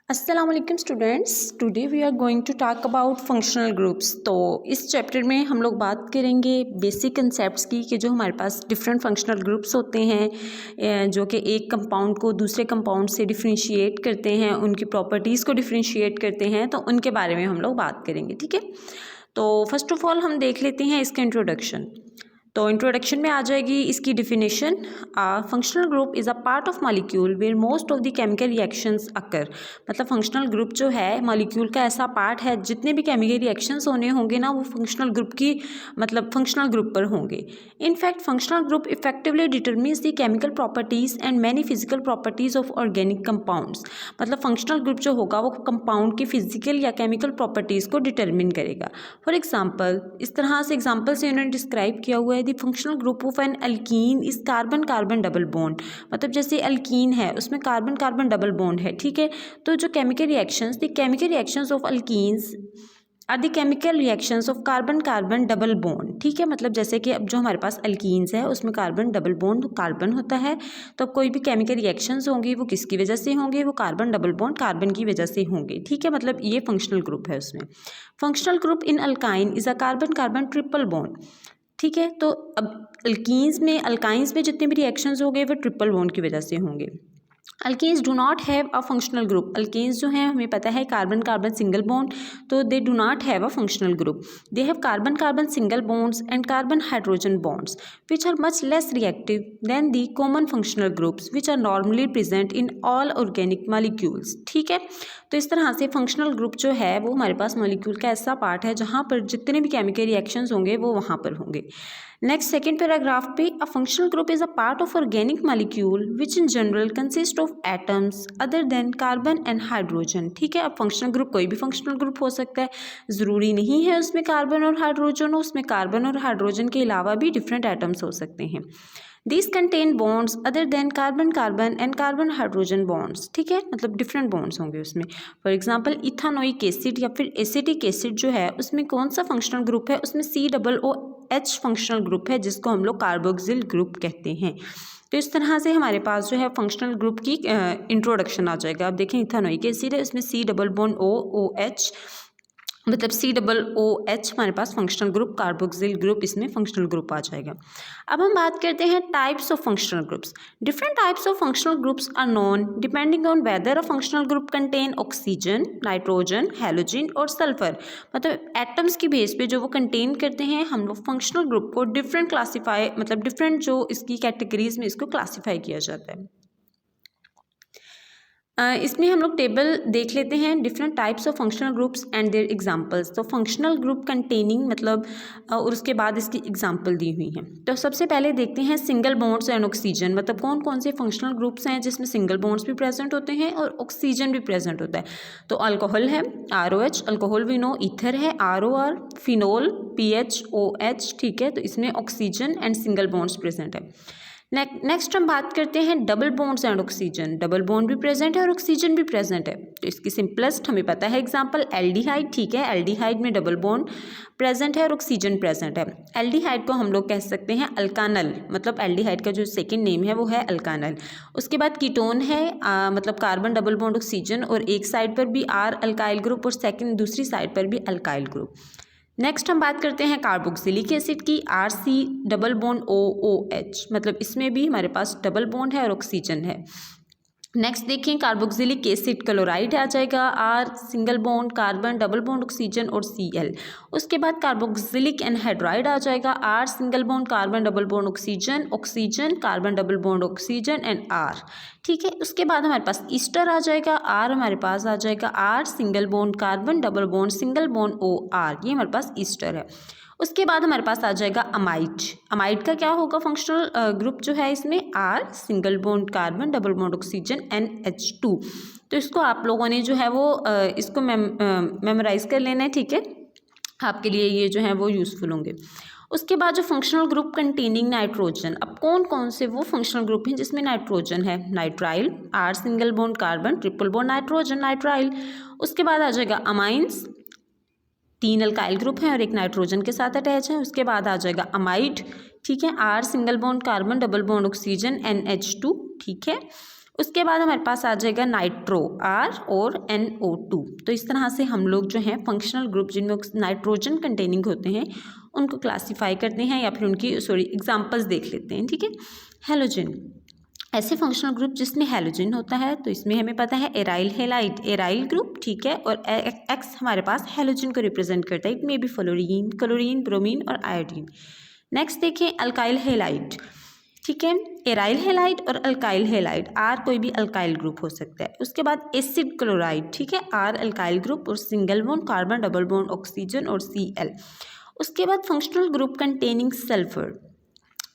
अस्सलाम वालेकुम students, today we are going to talk about functional groups. तो इस चैप्टर में हम लोग बात करेंगे बेसिक कंसेप्ट्स की कि जो हमारे पास डिफरेंट फंक्शनल ग्रुप्स होते हैं जो कि एक कंपाउंड को दूसरे कंपाउंड से डिफरेंशिएट करते हैं, उनकी प्रॉपर्टीज़ को डिफरेंशिएट करते हैं, तो उनके बारे में हम लोग बात करेंगे। ठीक है, तो फर्स्ट ऑफ ऑल हम देख लेते हैं इसका इंट्रोडक्शन। तो इंट्रोडक्शन में आ जाएगी इसकी definition. Functional group is a part of molecule where most of the chemical reactions occur. मतलब फंक्शनल ग्रुप जो है मॉलिक्यूल का ऐसा पार्ट है, जितने भी केमिकल रिएक्शंस होने होंगे ना वो फंक्शनल ग्रुप की मतलब फंक्शनल ग्रुप पर होंगे। In fact functional group effectively determines the chemical properties and many physical properties of organic compounds. मतलब फंक्शनल ग्रुप जो होगा वो कंपाउंड की फिजिकल या केमिकल प्रॉपर्टीज़ को डिटरमिन करेगा। फॉर एग्जाम्पल, इस तरह से एग्जाम्पल से उन्होंने डिस्क्राइब किया हुआ है the functional group of an alkene is carbon carbon double bond. मतलब जैसे अल्कीन है उसमें कार्बन कार्बन डबल बॉन्ड है। ठीक है, तो जो chemical reactions of alkenes are the chemical reactions of carbon carbon double bond. ठीक है, मतलब जैसे कि अब जो हमारे पास अल्कीन्स है उसमें कार्बन डबल बॉन्ड कार्बन होता है, तो कोई भी केमिकल रिएक्शंस होंगी वो किसकी वजह से होंगे, वो कार्बन डबल बॉन्ड कार्बन की वजह से होंगे। ठीक है, मतलब ये फंक्शनल ग्रुप है उसमें। Functional group in alkyne is a carbon carbon triple bond. ठीक है, तो अब अल्काइंस में जितने भी रिएक्शंस होंगे वो ट्रिपल बॉन्ड की वजह से होंगे। Alkanes do not have a functional group. Alkanes जो हैं हमें पता है कार्बन कार्बन सिंगल बॉन्ड, तो they do not have a functional group. They have carbon carbon single bonds and carbon hydrogen bonds which are much less reactive than the common functional groups which are normally present in all organic molecules. ठीक है, तो इस तरह से functional group जो है वो हमारे पास मॉलिक्यूल का ऐसा पार्ट है जहाँ पर जितने भी केमिकल रिएक्शंस होंगे वो वहाँ पर होंगे। नेक्स्ट सेकेंड पैराग्राफ पे, अ functional group is a part of organic molecule which in general consist of atoms other than carbon and hydrogen. ठीक है, अब फंक्शनल ग्रुप कोई भी फंक्शनल ग्रुप हो सकता है, ज़रूरी नहीं है उसमें कार्बन और हाइड्रोजन हो, उसमें कार्बन और हाइड्रोजन के अलावा भी डिफरेंट एटम्स हो सकते हैं। These contain bonds other than carbon carbon and carbon hydrogen bonds. ठीक है, मतलब डिफरेंट बॉन्ड्स होंगे उसमें। फॉर एग्जाम्पल इथानोइक एसिड या फिर एसिटिक एसिड जो है उसमें कौन सा फंक्शनल ग्रुप है, उसमें COOH फंक्शनल ग्रुप है जिसको हम लोग कार्बोक्सिल ग्रुप कहते हैं। तो इस तरह से हमारे पास जो है फंक्शनल ग्रुप की इंट्रोडक्शन आ जाएगा। अब देखें इथानोइक एसिड है, उसमें COOH मतलब COOH हमारे पास फंक्शनल ग्रुप, कार्बोक्सिल ग्रुप इसमें फंक्शनल ग्रुप आ जाएगा। अब हम बात करते हैं types of functional groups. Different types of functional groups are known depending on whether a functional group contain oxygen, nitrogen, halogen और सल्फर। मतलब एटम्स की बेस पे जो वो कंटेन करते हैं, हम लोग फंक्शनल ग्रुप को डिफरेंट जो इसकी कैटेगरीज में इसको क्लासीफाई किया जाता है। इसमें हम लोग टेबल देख लेते हैं different types of functional groups and their examples. तो फंक्शनल ग्रुप कंटेनिंग मतलब और उसके बाद इसकी एग्जांपल दी हुई हैं। तो सबसे पहले देखते हैं सिंगल बॉन्ड्स एंड ऑक्सीजन। मतलब कौन कौन से फंक्शनल ग्रुप्स हैं जिसमें सिंगल बॉन्ड्स भी प्रेजेंट होते हैं और ऑक्सीजन भी प्रेजेंट होता है। तो अल्कोहल है ROH, alcohol we know, ether है ROR, फिनोल PHOH। ठीक है, तो इसमें oxygen and single bonds present है। नेक्स्ट हम बात करते हैं double bonds and oxygen. Double bond भी प्रेजेंट है और ऑक्सीजन भी प्रेजेंट है। तो इसकी सिंपलेस्ट हमें पता है एग्जांपल एल्डिहाइड। ठीक है, एल्डिहाइड में डबल बॉन्ड प्रेजेंट है और ऑक्सीजन प्रेजेंट है। एल्डिहाइड को हम लोग कह सकते हैं अल्कानल, मतलब एल्डिहाइड का जो सेकंड नेम है वो है अल्कानल। उसके बाद कीटोन है मतलब कार्बन डबल बॉन्ड ऑक्सीजन और एक साइड पर भी R अल्काइल ग्रुप और दूसरी साइड पर भी अल्काइल ग्रुप। नेक्स्ट हम बात करते हैं कार्बोक्सिलिक एसिड की, RC डबल बॉन्ड OOH। मतलब इसमें भी हमारे पास डबल बॉन्ड है और ऑक्सीजन है। नेक्स्ट देखें कार्बोक्सिलिक एसिड क्लोराइड आ जाएगा, R single bond carbon double bond oxygen और Cl। उसके बाद कार्बोक्सिलिक एनहाइड्राइड आ जाएगा, R single bond carbon double bond oxygen, oxygen carbon double bond oxygen and R। ठीक है, उसके बाद हमारे पास ईस्टर आ जाएगा, R हमारे पास आ जाएगा R single bond carbon double bond single bond OR, ये हमारे पास ईस्टर है। उसके बाद हमारे पास आ जाएगा अमाइड। अमाइड का क्या होगा फंक्शनल ग्रुप जो है इसमें R single bond carbon double bond oxygen NH2। तो इसको आप लोगों ने जो है वो इसको मेमोराइज कर लेना है। ठीक है, आपके लिए ये जो है वो यूज़फुल होंगे। उसके बाद जो फंक्शनल ग्रुप कंटेनिंग नाइट्रोजन। अब कौन कौन से वो फंक्शनल ग्रुप हैं जिसमें नाइट्रोजन है, nitrile R single bond carbon triple bond nitrogen nitrile. उसके बाद आ जाएगा अमाइंस, 3 अल्काइल ग्रुप हैं और एक नाइट्रोजन के साथ अटैच है। उसके बाद आ जाएगा अमाइड। ठीक है, R single bond carbon double bond oxygen NH2। ठीक है, उसके बाद हमारे पास आ जाएगा नाइट्रो R और NO2। तो इस तरह से हम लोग जो हैं फंक्शनल ग्रुप जिनमें नाइट्रोजन कंटेनिंग होते हैं उनको क्लासीफाई करते हैं या फिर उनकी एग्जांपल्स देख लेते हैं। ठीक है, हेलोजन, ऐसे फंक्शनल ग्रुप जिसमें हेलोजन होता है, तो इसमें हमें पता है एराइल हेलाइड एराइल ग्रुप। ठीक है, और एक्स हमारे पास हेलोजन को रिप्रेजेंट करता है। It may be fluorine, chlorine, bromine और आयोडीन। नेक्स्ट देखें अल्काइल हेलाइड। ठीक है, एराइल हेलाइड और अल्काइल हेलाइड, आर कोई भी अल्काइल ग्रुप हो सकता है। उसके बाद एसिड क्लोराइड, ठीक है, आर अल्काइल ग्रुप और single bond carbon, double bond oxygen और Cl। उसके बाद फंक्शनल ग्रुप कंटेनिंग सल्फर,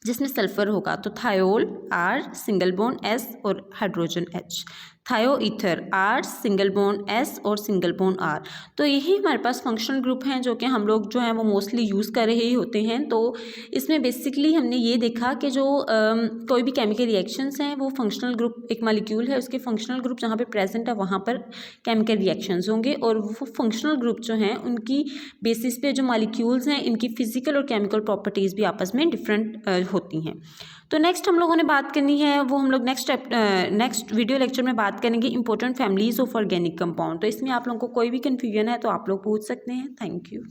जिसमें सल्फर होगा तो thiol R single bond S और हाइड्रोजन H, थायो ether R single bond S और सिंगल बॉन्ड R। तो यही हमारे पास फंक्शनल ग्रुप हैं जो कि हम लोग जो हैं वो मोस्टली यूज़ कर रहे ही होते हैं। तो इसमें बेसिकली हमने ये देखा कि जो कोई भी केमिकल रिएक्शंस हैं वो फंक्शनल ग्रुप, एक मॉलिक्यूल है उसके फंक्शनल ग्रुप जहाँ पे प्रेजेंट है वहाँ पर केमिकल रिएक्शंस होंगे, और वो फंक्शनल ग्रुप जो हैं उनकी बेसिस पे जो मॉलिक्यूल्स हैं इनकी फिजिकल और केमिकल प्रॉपर्टीज़ भी आपस में डिफरेंट होती हैं। तो नेक्स्ट हम लोगों ने बात करनी है, वो हम लोग नेक्स्ट वीडियो लेक्चर में बात करेंगे important families of organic compound. तो इसमें आप लोगों को कोई भी कन्फ्यूजन है तो आप लोग पूछ सकते हैं। Thank you.